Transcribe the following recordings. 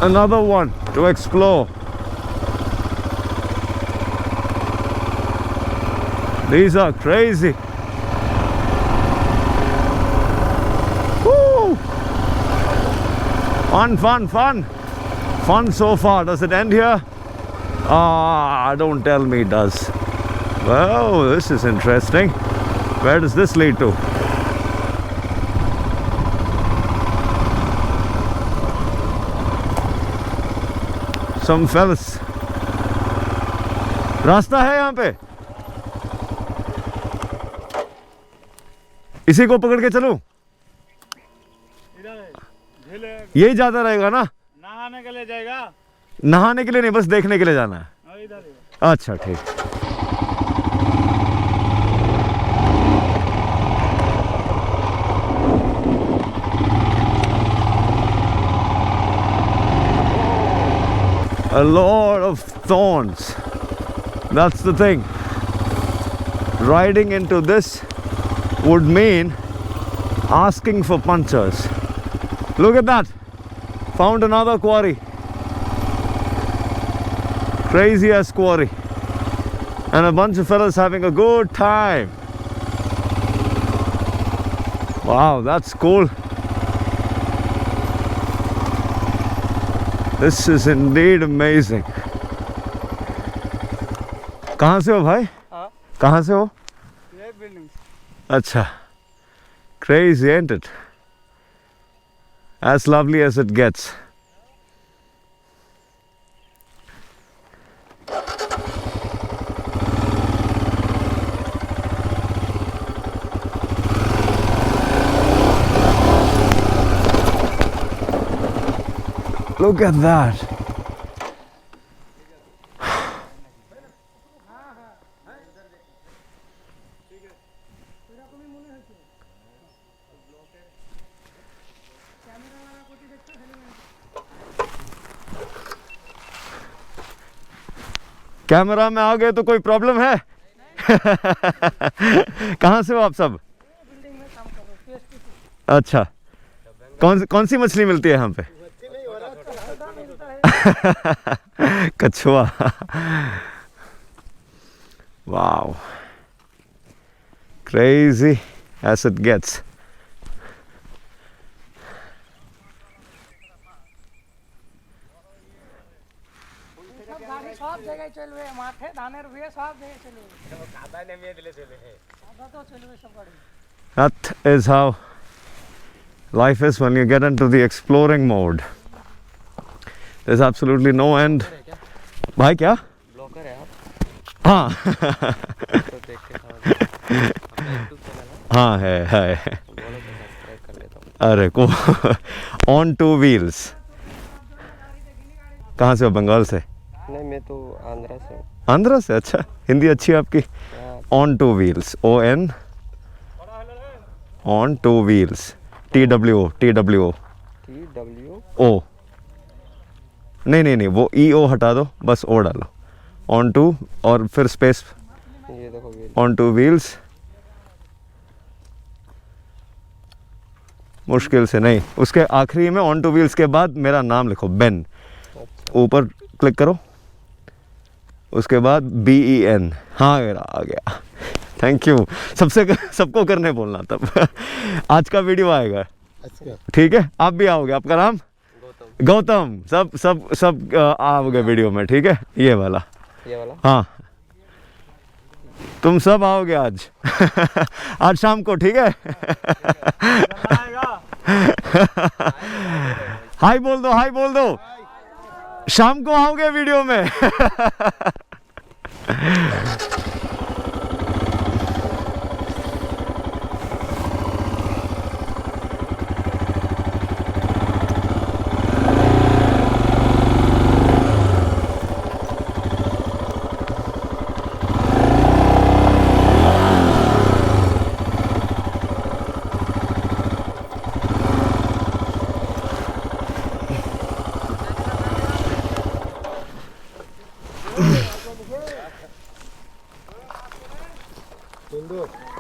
another one to explore. These are crazy. Woo! Fun so far. Does it end here? Don't tell me it does. Well, this is interesting. Where does this lead to? Some fellas. रास्ता है यहाँ पे? इसी को पकड़ के चलूं? यही ज्यादा रहेगा ना? नहाने के लिए जाएगा? नहाने के लिए नहीं, बस देखने के लिए जाना है। अच्छा ठीक। A lot of thorns. That's the thing. Riding into this would mean asking for punctures. Look at that. Found another quarry. Crazy ass quarry. And a bunch of fellas having a good time. Wow, that's cool. This is indeed amazing. कहाँ से हो भाई? हाँ? कहाँ से हो? ये building. अच्छा. Crazy, ain't it? As lovely as it gets. Look at that. Camera में आ गए तो कोई प्रॉब्लम है? कहाँ से हो आप सब? अच्छा, कौन सी मछली मिलती है यहाँ पे? कछुआ। Wow, crazy as it gets. That is how life is when you get into the exploring mode. There's absolutely no end. भाई क्या? ब्लॉगर है आप? हाँ। हाँ है। अरे को on two wheels. कहाँ से हो? बंगाल से? नहीं, मैं तो आंध्रा से हूँ। आंध्रा से? अच्छा, हिंदी अच्छी है आपकी। On two wheels. ON on two wheels. TWO. O. नहीं, वो EO हटा दो, बस O डालो। On two और फिर स्पेस। ये देखो व्हील। On two wheels। मुश्किल से नहीं, उसके आखिरी में on two wheels के बाद मेरा नाम लिखो, बेन। ऊपर क्लिक करो, उसके बाद BEN। हाँ आ गया। Thank you. सबको करने बोलना तब। आज का वीडियो आएगा। ठीक है, आप भी आओगे। आपका नाम? गौतम। सब आओगे वीडियो में, ठीक है? ये वाला? हाँ, तुम सब आओगे आज। आज शाम को, ठीक है? हाय बोल दो। शाम को आओगे वीडियो में।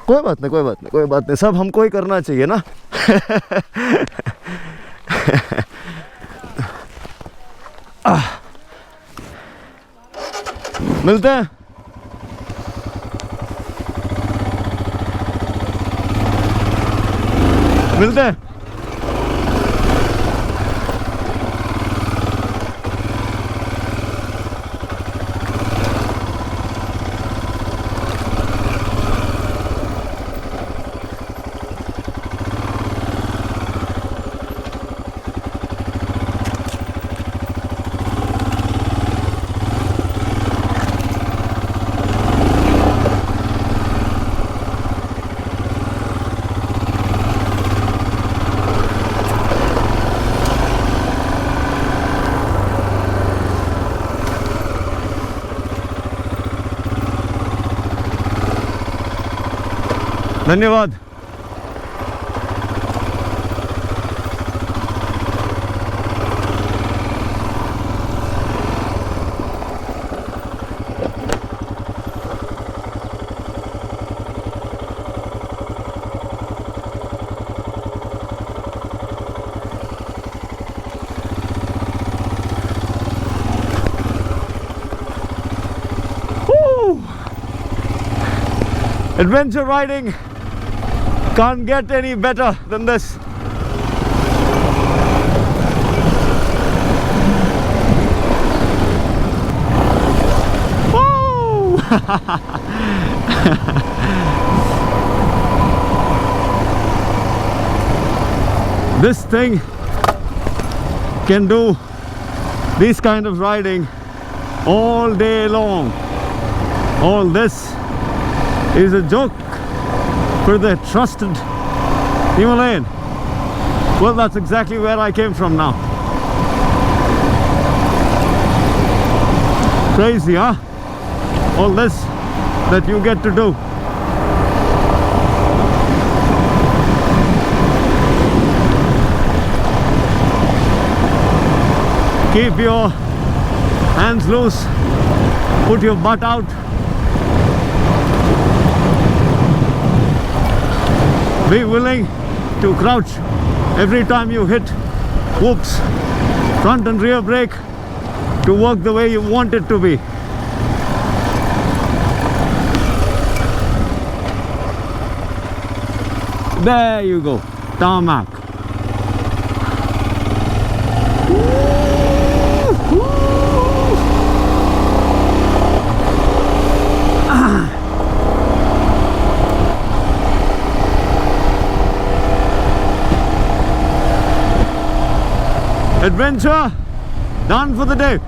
कोई बात नहीं, सब हमको ही करना चाहिए ना। मिलते हैं। मिलते हैं। धन्यवाद। Woo! Adventure riding can't get any better than this. Woo! This thing can do this kind of riding all day long. All this is a joke for the trusted Himalayan. Well, that's exactly where I came from now. Crazy, huh? All this that you get to do. Keep your hands loose, put your butt out. Be willing to crouch every time you hit whoops, front and rear brake to work the way you want it to be. There you go, tarmac. Adventure done for the day.